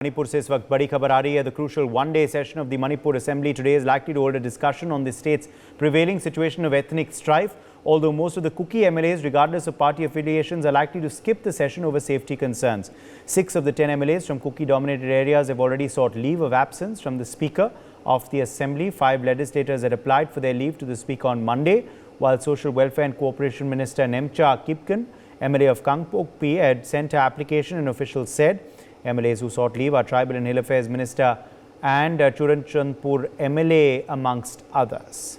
मणिपुर से इस वक्त बड़ी खबर आ रही है। The crucial one-day session of the Manipur Assembly today is likely to hold a discussion on the state's prevailing situation of ethnic strife. Although most of the Kuki MLAs, regardless of party affiliations, are likely to skip the session over safety concerns. 6 of the 10 MLAs from Kuki-dominated areas have already sought leave of absence from the Speaker of the Assembly. 5 legislators had applied for their leave to the Speaker on Monday, while Social Welfare and Cooperation Minister Nemcha Kipken, MLA of Kangpokpi, had sent her application, and officials said. MLAs who sought leave are Tribal and Hill Affairs Minister and Churanchandpur MLA, amongst others.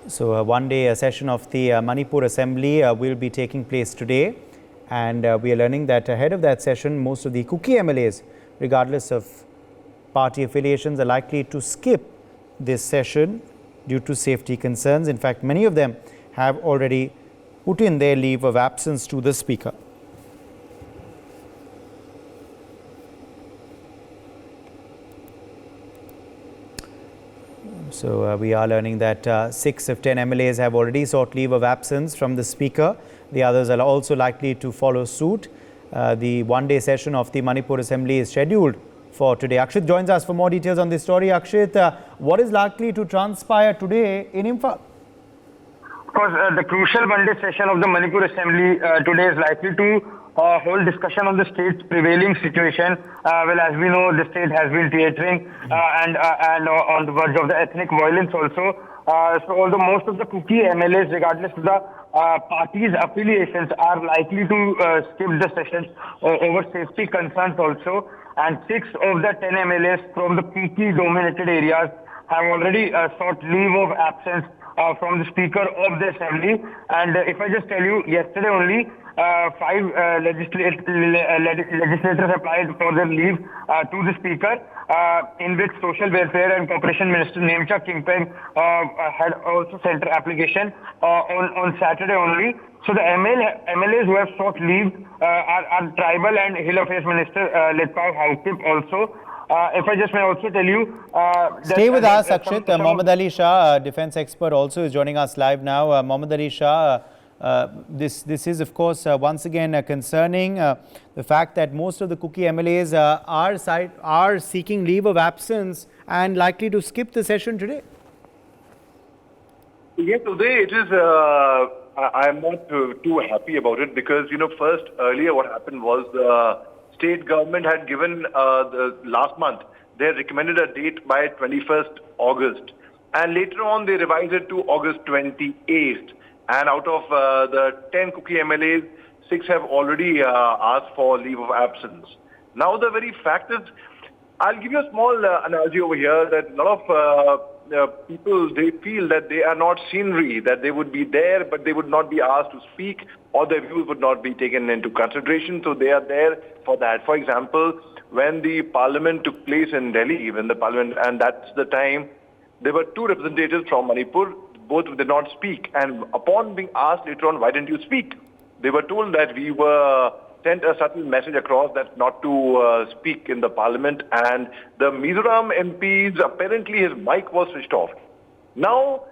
So a one-day session of the Manipur Assembly will be taking place today, and we are learning that ahead of that session, most of the Kuki MLAs, regardless of party affiliations, are likely to skip this session due to safety concerns. In fact, many of them have already put in their leave of absence to the Speaker. So we are learning that 6 of 10 MLAs have already sought leave of absence from the Speaker. The others are also likely to follow suit. The one-day session of the Manipur Assembly is scheduled for today. Akshit joins us for more details on this story. Akshit, what is likely to transpire today in Imphal? Of course, the crucial one-day session of the Manipur Assembly today is likely to hold discussion on the state's prevailing situation. Well, as we know, the state has been teetering and on the verge of the ethnic violence also. So although most of the Kuki MLAs, regardless of the parties' affiliations, are likely to skip the session over safety concerns also, and 6 of the 10 MLAs from the Kuki-dominated areas have already sought leave of absence from the Speaker of the Assembly. And if I just tell you, yesterday only 5 legislators applied for their leave to the Speaker, in which Social Welfare and Cooperation Minister Nemcha Kipken had also sent her application on Saturday only. So the MLAs who have sought leave are Tribal and Hill Affairs Minister Letpao Haukip also. If I just may also tell you... Stay with us, Akshit. Mohammad Ali Shah, defense expert, also is joining us live now. Mohammad Ali Shah, this is, of course, once again concerning the fact that most of the Kuki MLAs are seeking leave of absence and likely to skip the session today. Yes, today it is... I'm not too happy about it because, first, earlier what happened was the state government had given last month, they had recommended a date by 21st August. And later on, they revised it to August 28th. And out of the 10 Kuki MLAs, 6 have already asked for leave of absence. Now, the very fact is, I'll give you a small analogy over here that a lot of people, they feel that they are not scenery, that they would be there, but they would not be asked to speak, or their views would not be taken into consideration. So they are there for that. For example, when the parliament took place in Delhi, and that's the time, there were 2 representatives from Manipur, both did not speak. And upon being asked later on, why didn't you speak? They were told that we were sent a subtle message across that not to speak in the parliament, and the Mizoram MPs, apparently his mic was switched off. Now,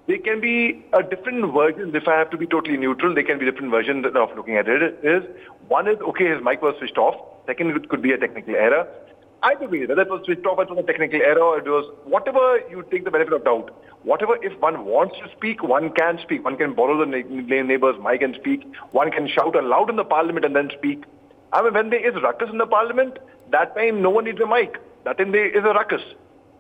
there can be a different version. If I have to be totally neutral, there can be different versions of looking at it. One is, okay, his mic was switched off. Second, it could be a technical error. Either way, whether it was switched off, it was a technical error, it was whatever, you take the benefit of doubt. Whatever, if one wants to speak, one can speak. One can borrow the neighbor's mic and speak. One can shout aloud in the parliament and then speak. I mean, when there is ruckus in the parliament, that time no one needs a mic. That time there is a ruckus.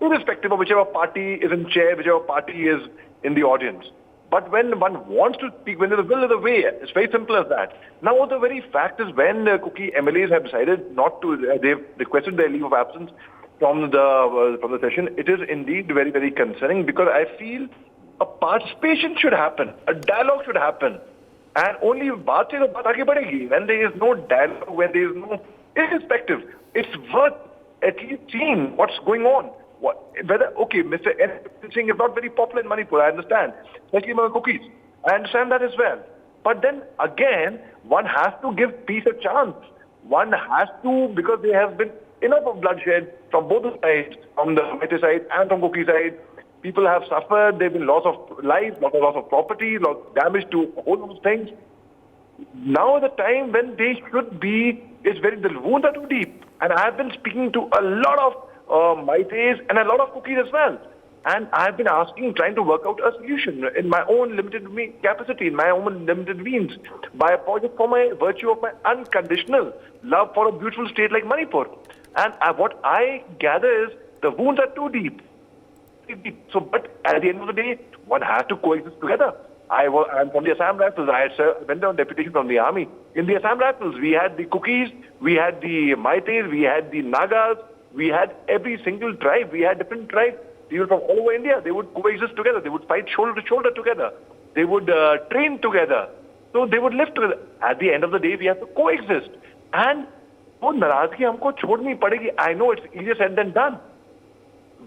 Irrespective of whichever party is in chair, whichever party is in the audience. But when one wants to speak, when there is a will, there is a way. It's very simple as that. Now, the very fact is when the Kuki MLAs have decided not to, they've requested their leave of absence from the session, it is indeed very, very concerning because I feel a participation should happen, a dialogue should happen. And only baat se to baat aage badhegi. When there is no dialogue, when there is no irrespective, it's worth at least seeing what's going on. Okay, Mr. N. Singh is not very popular in Manipur, I understand, especially among Kukis. I understand that as well. But then again, one has to give peace a chance. One has to, because there has been enough of bloodshed from both the sides, from the Mete side and from Kuki side. People have suffered. There have been loss of life, loss of property, loss of damage to a whole lot of things. Now the time when they should be is the wounds are too deep. And I have been speaking to a lot of Maites and a lot of Kukis as well. And I have been trying to work out a solution in my own limited capacity, in my own limited means, by a project for my virtue of my unconditional love for a beautiful state like Manipur. And what I gather is the wounds are too deep. So, but at the end of the day, one has to coexist together. I'm from the Assam Rifles. I went on deputation from the army. In the Assam Rifles, we had the Kukis, we had the Maites, we had the Nagas, we had every single tribe. We had different tribes. People from all over India, they would coexist together. They would fight shoulder to shoulder together. They would train together. So they would live together. At the end of the day, we have to coexist. And वो नाराजगी हमको छोड़नी पड़ेगी. I know it's easier said than done.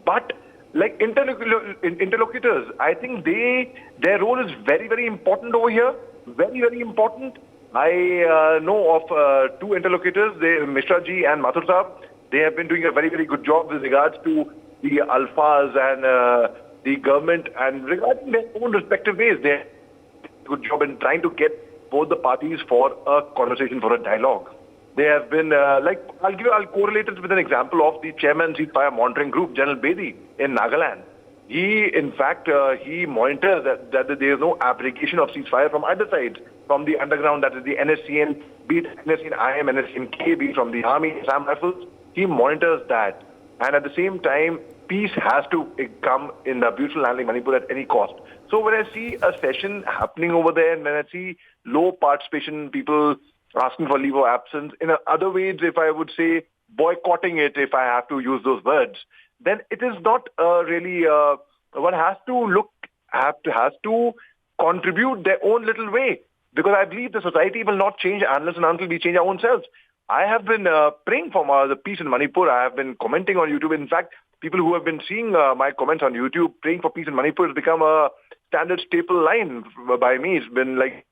But like interlocutors, I think their role is very, very important over here. Very, very important. I know of two interlocutors, Mishra ji and Mathur Saab. They have been doing a very, very good job with regards to the alphas and the government, and regarding their own respective ways. They have a good job in trying to get both the parties for a conversation, for a dialogue. They have been, I'll correlate it with an example of the chairman ceasefire monitoring group, General Bedi, in Nagaland. He, in fact, he monitors that there is no application of ceasefire from either sides, from the underground, that is the NSCN, be it NSCN IM, NSCN K, be it from the Army, Assam Rifles. He monitors that. And at the same time, peace has to come in the beautiful land like Manipur at any cost. So when I see a session happening over there, and when I see low participation, people asking for leave of absence, in other ways, if I would say boycotting it, if I have to use those words, then it is not really, one has to contribute their own little way. Because I believe the society will not change unless and until we change our own selves. I have been praying for the peace in Manipur. I have been commenting on YouTube. In fact, people who have been seeing my comments on YouTube, praying for peace in Manipur has become a standard staple line by me. It's been like,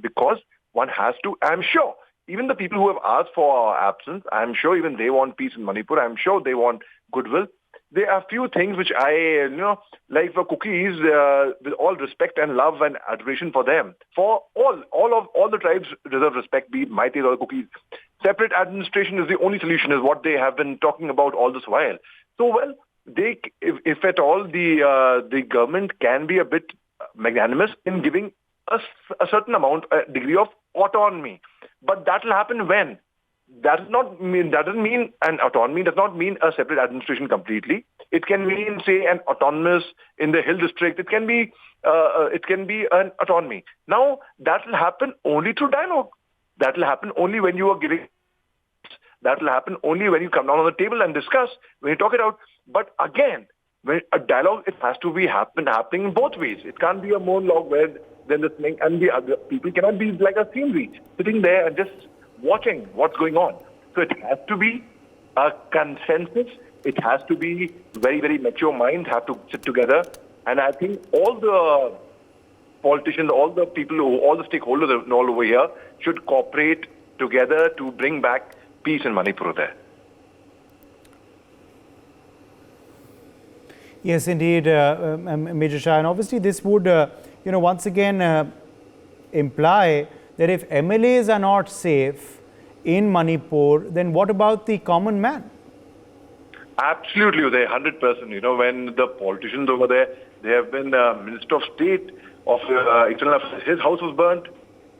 because one has to, I'm sure, even the people who have asked for absence, I'm sure even they want peace in Manipur. I'm sure they want goodwill. There are few things which I, like for Kukis, with all respect and love and adoration for them, for all the tribes deserve respect, be it Maites or Kukis. Separate administration is the only solution, is what they have been talking about all this while. So, well, if at all, the government can be a bit magnanimous in giving a certain amount, a degree of autonomy. But that will happen when? That doesn't mean an autonomy, does not mean a separate administration completely. It can mean, say, an autonomous in the hill district. It can be an autonomy. Now, that will happen only through dialogue. That will happen only when you are giving. That will happen only when you come down on the table and discuss, when you talk it out. But again, when a dialogue, it has to be happening in both ways. It can't be a monologue where then the thing and the other people cannot be like a scenery, sitting there and just watching what's going on. So it has to be a consensus. It has to be very, very mature minds have to sit together. And I think all the politicians, all the people, all the stakeholders all over here should cooperate together to bring back peace in Manipur there. Yes, indeed, Major Shah. And obviously this would, once again imply that if MLAs are not safe in Manipur, then what about the common man? Absolutely, they're 100%. When the politicians over there, they have been Minister of State of External Affairs, his house was burnt.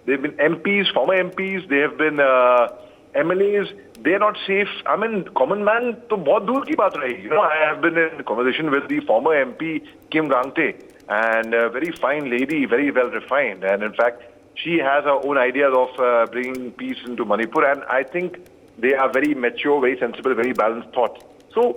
They've been MPs, former MPs, they have been MLAs, they're not safe. I mean, common man, to bahut dur ki baat rahi. I have been in conversation with the former MP, Kim Gangte, and a very fine lady, very well refined. And in fact, she has her own ideas of bringing peace into Manipur, and I think they are very mature, very sensible, very balanced thoughts. So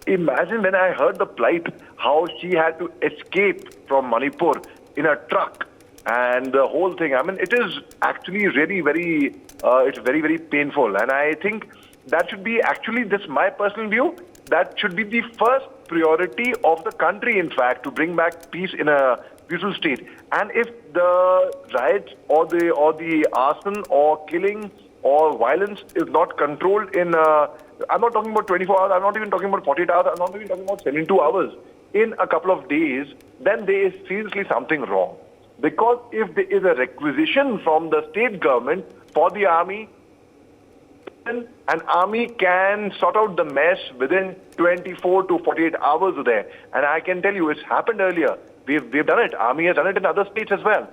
imagine when I heard the plight, how she had to escape from Manipur in a truck, and the whole thing. I mean, it is actually really very, it's very, very painful. And I think that should be actually, this is my personal view, that should be the first priority of the country, in fact, to bring back peace in a beautiful state. And if the riots or the arson or killing or violence is not controlled in, I'm not talking about 24 hours, I'm not even talking about 48 hours, I'm not even talking about 72 hours. in a couple of days, then there is seriously something wrong. Because if there is a requisition from the state government for the army, an army can sort out the mess within 24 to 48 hours there. And I can tell you, it's happened earlier. We've done it. Army has done it in other states as well.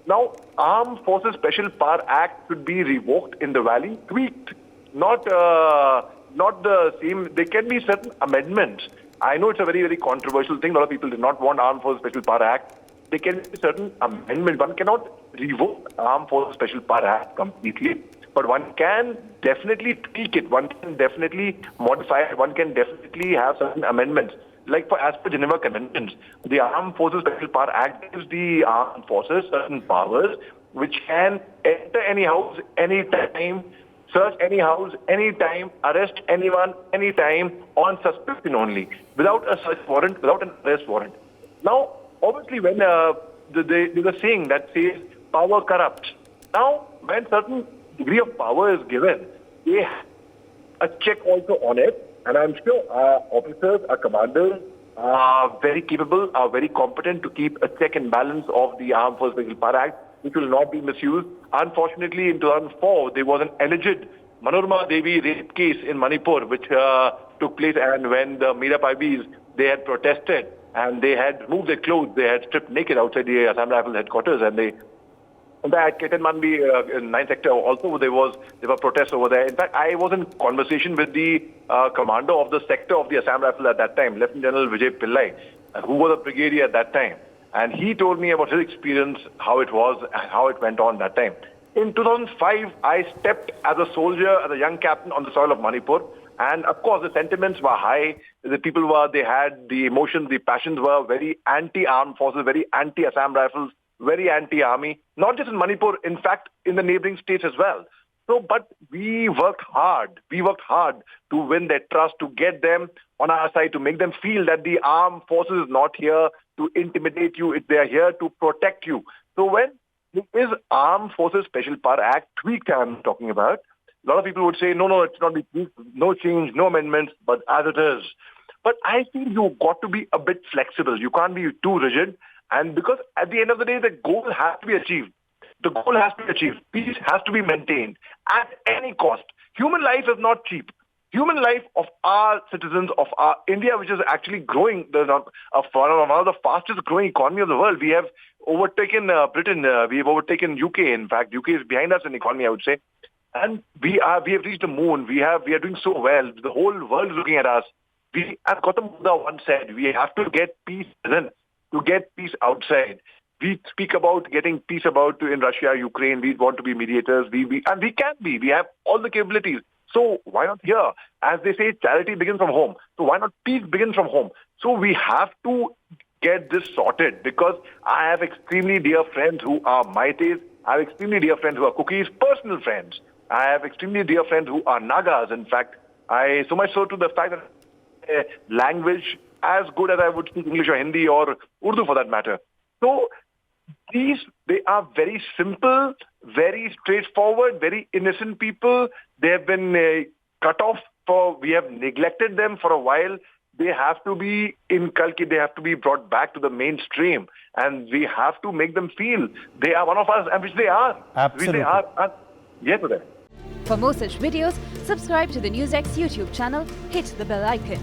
Now, Armed Forces Special Power Act should be revoked in the valley, tweaked, not the same. There can be certain amendments. I know it's a very, very controversial thing. A lot of people did not want Armed Forces Special Power Act. There can be certain amendments. One cannot revoke Armed Forces Special Power Act completely. But one can definitely tweak it. One can definitely modify it. One can definitely have certain amendments. Like as per Geneva Conventions, the Armed Forces Special Power Act gives the armed forces certain powers which can enter any house anytime, search any house anytime, arrest anyone anytime on suspicion only, without a search warrant, without an arrest warrant. Now, obviously, when there's a saying that says power corrupts. Now, when certain degree of power is given, they have a check also on it. And I'm sure our officers, our commanders are very capable, are very competent to keep a check and balance of the Armed Forces Special Power Act, which will not be misused. Unfortunately, in 2004, there was an alleged Manorama Devi rape case in Manipur, which took place. And when the Mira Paibis, they had protested and they had removed their clothes, they had stripped naked outside the Assam Rifles headquarters, and they at Ketan Manbi, in 9th sector, also there were protests over there. In fact, I was in conversation with the commander of the sector of the Assam Rifles at that time, Lieutenant General Vijay Pillai, who was a brigadier at that time. And he told me about his experience, how it was, and how it went on that time. In 2005, I stepped as a soldier, as a young captain on the soil of Manipur. And of course, the sentiments were high. The people they had the emotions, the passions were very anti-armed forces, very anti-Assam Rifles, very anti-army, not just in Manipur, in fact, in the neighboring states as well. So, but we worked hard. We worked hard to win their trust, to get them on our side, to make them feel that the armed forces is not here to intimidate you. They are here to protect you. So when there is Armed Forces Special Power Act tweaked I'm talking about, a lot of people would say, no, it's not be tweaked, no change, no amendments, but as it is. But I feel you've got to be a bit flexible. You can't be too rigid. And because at the end of the day, the goal has to be achieved. The goal has to be achieved. Peace has to be maintained at any cost. Human life is not cheap. Human life of our citizens, of our India, which is actually growing, one of the fastest growing economy of the world. We have overtaken Britain. We have overtaken UK. In fact, UK is behind us in economy, I would say. And we have reached the moon. We are doing so well. The whole world is looking at us. As Gautam Buddha once said, we have to get peace within to get peace outside. We speak about getting peace in Russia, Ukraine. We want to be mediators. And we can be. We have all the capabilities. So why not here? As they say, charity begins from home. So why not peace begins from home? So we have to get this sorted, because I have extremely dear friends who are Maites. I have extremely dear friends who are Kukis, personal friends. I have extremely dear friends who are Nagas. In fact, so much so to the fact that language as good as I would speak English or Hindi or Urdu for that matter. So they are very simple, very straightforward, very innocent people. They have been cut off we have neglected them for a while. They have to be inculcated, they have to be brought back to the mainstream. And we have to make them feel they are one of us, and which they are. Absolutely. Which they are. Yes, sir. For more such videos, subscribe to the NewsX YouTube channel, hit the bell icon.